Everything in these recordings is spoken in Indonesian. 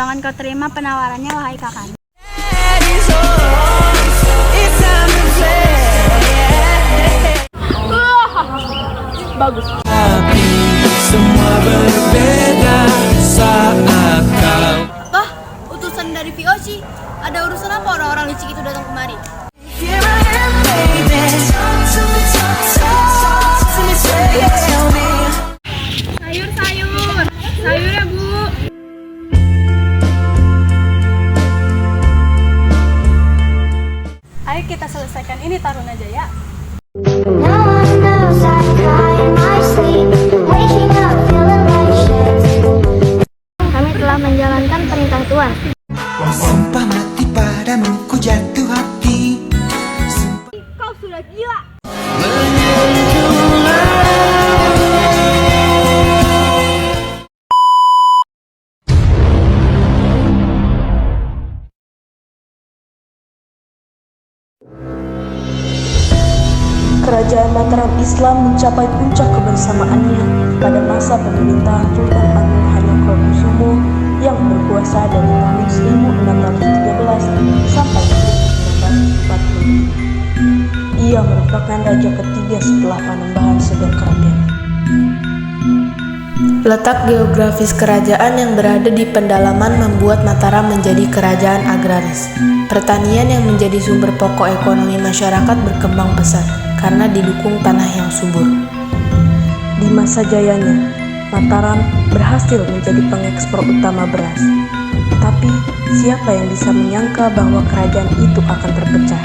Jangan kau terima penawarannya, wahai kakak. Bagus. Tapi semua berbeda saat kau. Wah, utusan dari VOC. Ada urusan apa orang-orang licik itu datang kemari? Sayur ya Bu. Ayo kita selesaikan ini Taruna Jaya. Kami telah menjalankan perintah Tuan. Sumpah mati padamu ku jatuh hati. Kau sudah gila. Kerajaan Mataram Islam mencapai puncak kebersamaannya pada masa pemerintahan Sultan Agung Hanyokrokusumo yang berkuasa dari tahun 1613 sampai 1940. Ia merupakan raja ketiga setelah Panembahan Sogok Kerapian. Letak geografis kerajaan yang berada di pendalaman membuat Mataram menjadi kerajaan agraris. Pertanian yang menjadi sumber pokok ekonomi masyarakat berkembang pesat karena didukung tanah yang subur. Di masa jayanya, Mataram berhasil menjadi pengekspor utama beras. Tapi siapa yang bisa menyangka bahwa kerajaan itu akan terpecah?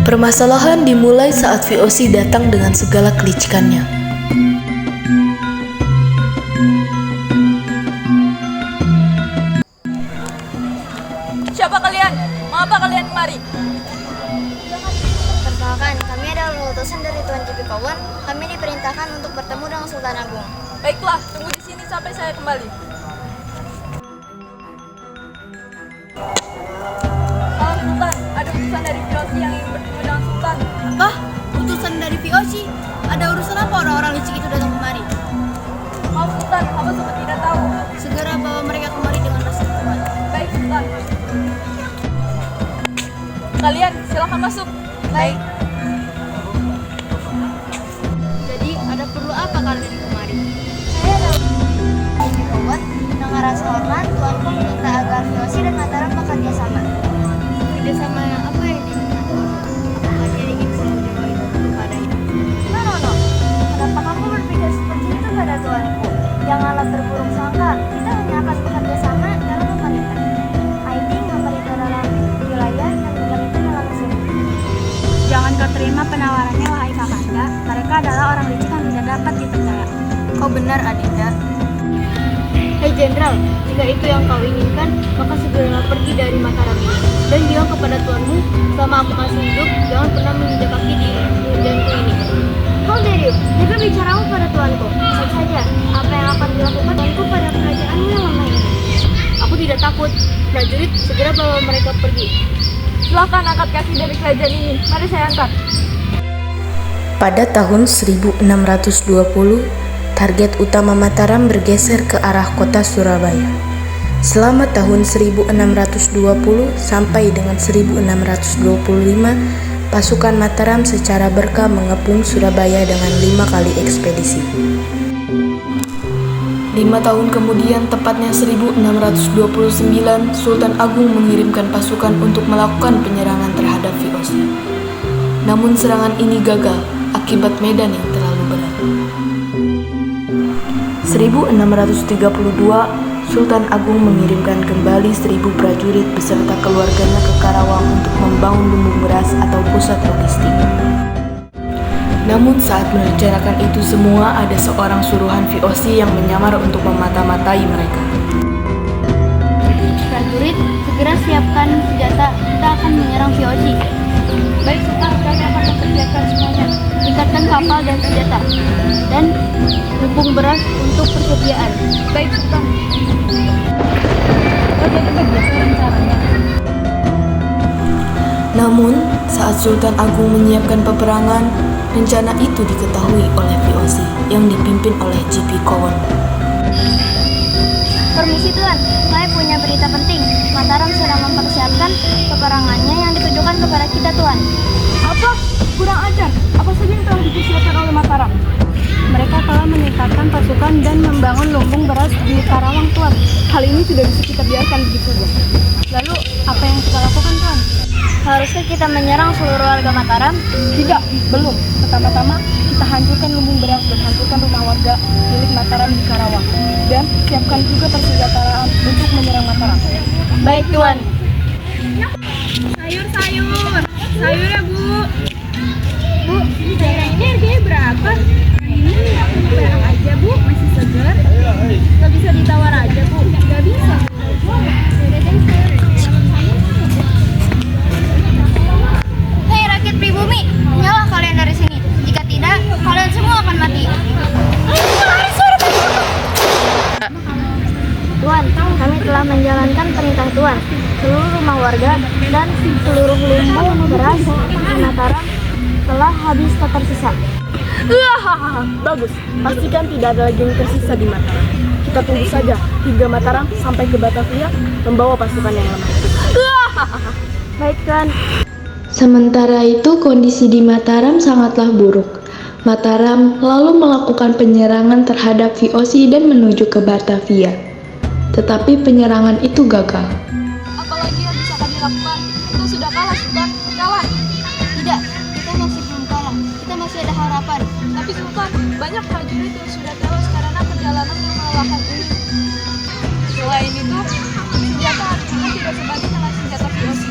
Permasalahan dimulai saat VOC datang dengan segala kelicikannya. Siapa kalian? Mengapa kalian kemari? Perkenalkan, kami adalah utusan dari Tuan JP Kawan. Kami diperintahkan untuk bertemu dengan Sultan Agung. Baiklah, tunggu di sini sampai saya kembali. Salam Sultan, ada utusan dari VOC yang ingin bertemu dengan Sultan. Apa? Utusan dari VOC? Ada urusan apa orang-orang licik itu datang kemari? Maaf Sultan, hamba sempat tidak tahu. Segera bawa mereka kemari dengan rasa hormat. Baik Sultan. Kalian silakan masuk. Baik. Jadi ada perlu apa kalian kemari? Saya adalah JP Kawan. Dengan rasa hormat, Tuanku meminta agar VOC dan Mataram bekerja sama. Kerjasama yang apa yang diminta? Apakah dia ingin seluruh Jawa itu kepadanya? No. Kenapa kamu berpikir seperti itu pada Tuanku? Janganlah terburuk sangka. Kita hanya akan bekerja sama dalam memerintah. I think memerintah dalam wilayah dan memerintah dalam mesin. Jangan kau terima penawarannya, wahai Kakanda. Mereka adalah orang licik yang tidak dapat dipercaya. Kau benar, Adinda. Hei Jenderal, jika itu yang kau inginkan, maka segeralah pergi dari Mataram ini. Dan bilang kepada tuanmu, selama aku masih hidup, jangan pernah menginjak kaki di hujanku ini. How dare you? Jaga bicaramu pada Tuanku. Lihat saja, apa yang akan dilakukan Tuanku pada kerajaanmu yang lemah ini. Aku tidak takut. Prajurit, segera bawa mereka pergi. Silakan angkat kaki dari kerajaan ini. Mari saya angkat. Pada tahun 1620, target utama Mataram bergeser ke arah kota Surabaya. Selama tahun 1620 sampai dengan 1625, pasukan Mataram secara berkah mengepung Surabaya dengan 5 kali ekspedisi. 5 tahun kemudian, tepatnya 1629, Sultan Agung mengirimkan pasukan untuk melakukan penyerangan terhadap VOC. Namun serangan ini gagal akibat medan yang terlalu berat. 1632, Sultan Agung mengirimkan kembali 1.000 prajurit beserta keluarganya ke Karawang untuk membangun lumbung beras atau pusat logistik. Namun saat merencanakan itu semua, ada seorang suruhan VOC yang menyamar untuk memata-matai mereka. Prajurit, segera siapkan senjata. Kita akan menyerang VOC. Baik, Sultan, kami akan mempersiapkan semuanya. Tingkatkan kapal dan senjata. Dan lumbung beras untuk persediaan. Baik, Sultan. Bagaimana rencananya? Namun, saat Sultan Agung menyiapkan peperangan, rencana itu diketahui oleh VOC yang dipimpin oleh JP Kawan. Permisi Tuan, saya punya berita penting. Mataram sedang mempersiapkan peperangannya yang ditujukan kepada kita, Tuan. Apa? Kurang ajar. Apa saja yang telah dipersiapkan oleh Mataram? Mereka telah meningkatkan pasukan dan membangun lumbung beras di Karawang, Tuan. Hal ini tidak bisa kita biarkan begitu saja. Lalu, apa yang kita lakukan, Tuan? Haruskah kita menyerang seluruh warga Mataram? Tidak, belum. Pertama-tama, kita hancurkan lumbung beras dan hancurkan rumah warga milik Mataram di Karawang. Dan siapkan juga persenjataan untuk menyerang Mataram. Baik, Tuan. Sayur ya, Bu. Bu, sayur ini harganya berapa? Ini aku perak aja, Bu. Masih segar. Gak bisa ditawar aja, Bu. Gak bisa. Hei rakyat pribumi, nyalah kalian dari sini. Jika tidak, kalian semua akan mati. Tuan, kami telah menjalankan perintah Tuan. Seluruh rumah warga dan seluruh lumbung beras di Mataram telah habis tak tersisa. Bagus. Pastikan tidak ada lagi yang tersisa di Mataram. Kita tunggu saja hingga Mataram sampai ke Batavia membawa pasukan yang lemah. Baik, Tuan. Sementara itu kondisi di Mataram sangatlah buruk. Mataram lalu melakukan penyerangan terhadap VOC dan menuju ke Batavia. Tetapi penyerangan itu gagal. Apalagi yang bisa kami lakukan? Kita sudah kalah, Sultan. Kalah. Tidak, kita masih belum kalah. Kita masih ada harapan. Tapi Sultan, banyak prajurit yang sudah tewas karena perjalanan yang melelahkan ini. Selain itu, senjata kita tidak sebanding dengan senjata VOC.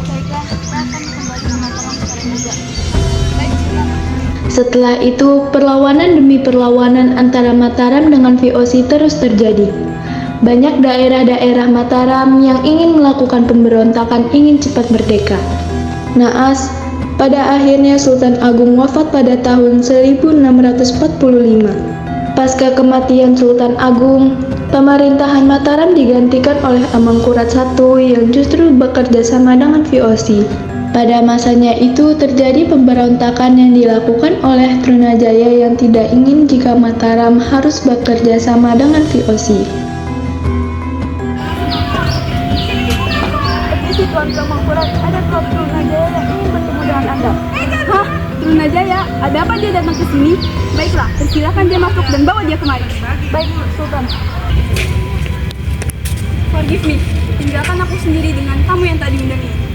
Baiklah, kita akan kembali ke Mataram sekarang juga. Baik, Sultan. Setelah itu, perlawanan demi perlawanan antara Mataram dengan VOC terus terjadi. Banyak daerah-daerah Mataram yang ingin melakukan pemberontakan ingin cepat merdeka. Naas, pada akhirnya Sultan Agung wafat pada tahun 1645. Pasca kematian Sultan Agung, pemerintahan Mataram digantikan oleh Amangkurat I yang justru bekerja sama dengan VOC. Pada masanya itu terjadi pemberontakan yang dilakukan oleh Trunajaya yang tidak ingin jika Mataram harus bekerja sama dengan VOC. Permisi Tuan Amangkurat, ada kaum Trunajaya yang ingin bertemu dengan Anda. Hah? Trunajaya? Ada apa dia datang ke sini? Baiklah, persilakan dia masuk dan bawa dia kemari. Baik, Sultan. Forgive me, tinggalkan aku sendiri dengan tamu yang tadi undang ini.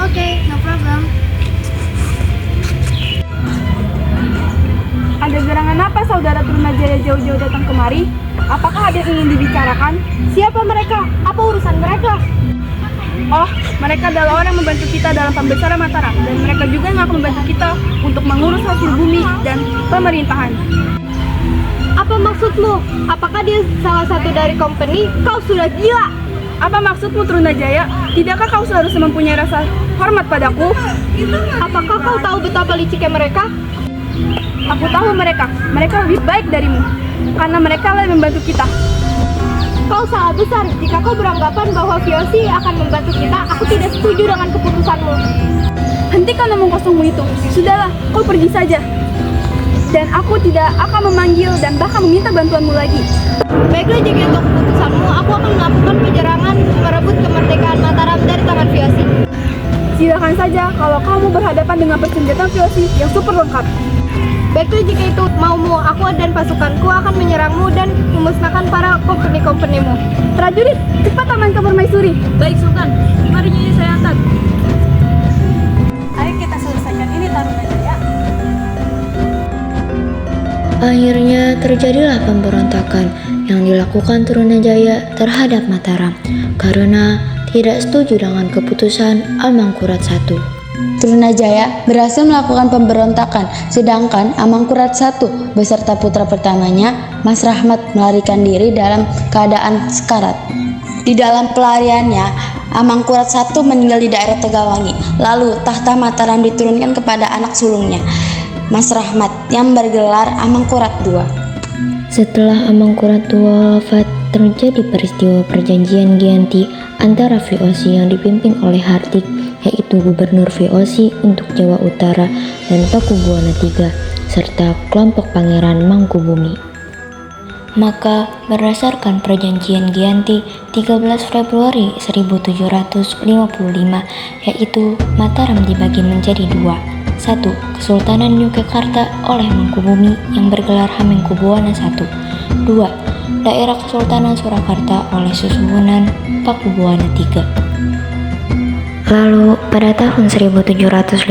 Oke, no problem. Ada gerangan apa saudara Trunajaya jauh-jauh datang kemari? Apakah ada yang ingin dibicarakan? Siapa mereka? Apa urusan mereka? Oh, mereka adalah orang yang membantu kita dalam pembesaran Mataram. Dan mereka juga yang akan membantu kita untuk mengurus hasil bumi dan pemerintahan. Apa maksudmu? Apakah dia salah satu dari company? Kau sudah gila! Apa maksudmu Trunajaya? Tidakkah kau seharusnya mempunyai rasa hormat padaku? Apakah kau tahu betapa liciknya mereka? Aku tahu mereka. Mereka lebih baik darimu. Karena mereka lah yang membantu kita. Kau salah besar jika kau beranggapan bahwa VOC akan membantu kita. Aku tidak setuju dengan keputusanmu. Hentikan omong kosongmu itu. Sudahlah, kau pergi saja. Dan aku tidak akan memanggil dan bahkan meminta bantuanmu lagi. Baiklah, jika itu keputusanmu, aku akan melakukan penyerangan merebut kemerdekaan Mataram dari tangan VOC. Silakan saja kalau kamu berhadapan dengan persenjataan VOC yang super lengkap. Baiklah, jika itu maumu, aku dan pasukanku akan menyerangmu dan memusnahkan para company-companymu. Prajurit, cepat aman ke permaisuri. Baik Sultan, mari Nyi saya antar. Ayo kita selesaikan ini Trunajaya. Akhirnya terjadilah pemberontakan yang dilakukan Trunajaya terhadap Mataram karena tidak setuju dengan keputusan Amangkurat I. Trunajaya berhasil melakukan pemberontakan, sedangkan Amangkurat I beserta putra pertamanya, Mas Rahmat, melarikan diri dalam keadaan sekarat. Di dalam pelariannya, Amangkurat I meninggal di daerah Tegawangi. Lalu tahta Mataram diturunkan kepada anak sulungnya, Mas Rahmat, yang bergelar Amangkurat II. Setelah Amangkurat II wafat, terjadi peristiwa perjanjian Giyanti antara VOC yang dipimpin oleh Hartik, yaitu Gubernur VOC untuk Jawa Utara dan Pakubuwana III, serta kelompok Pangeran Mangkubumi. Maka berdasarkan Perjanjian Giyanti 13 Februari 1755, yaitu Mataram dibagi menjadi dua. 1. Kesultanan Yogyakarta oleh Mangkubumi yang bergelar Hamengkubuwana I. 2. Daerah Kesultanan Surakarta oleh Susuhunan Pakubuwana III. Lalu, pada tahun 1757,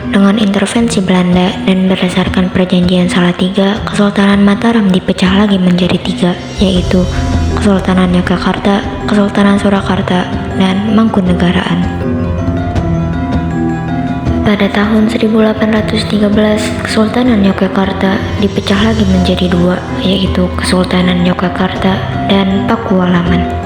dengan intervensi Belanda dan berdasarkan Perjanjian Salatiga, Kesultanan Mataram dipecah lagi menjadi 3, yaitu Kesultanan Yogyakarta, Kesultanan Surakarta, dan Mangkunegaraan. Pada tahun 1813, Kesultanan Yogyakarta dipecah lagi menjadi 2, yaitu Kesultanan Yogyakarta dan Pakualaman.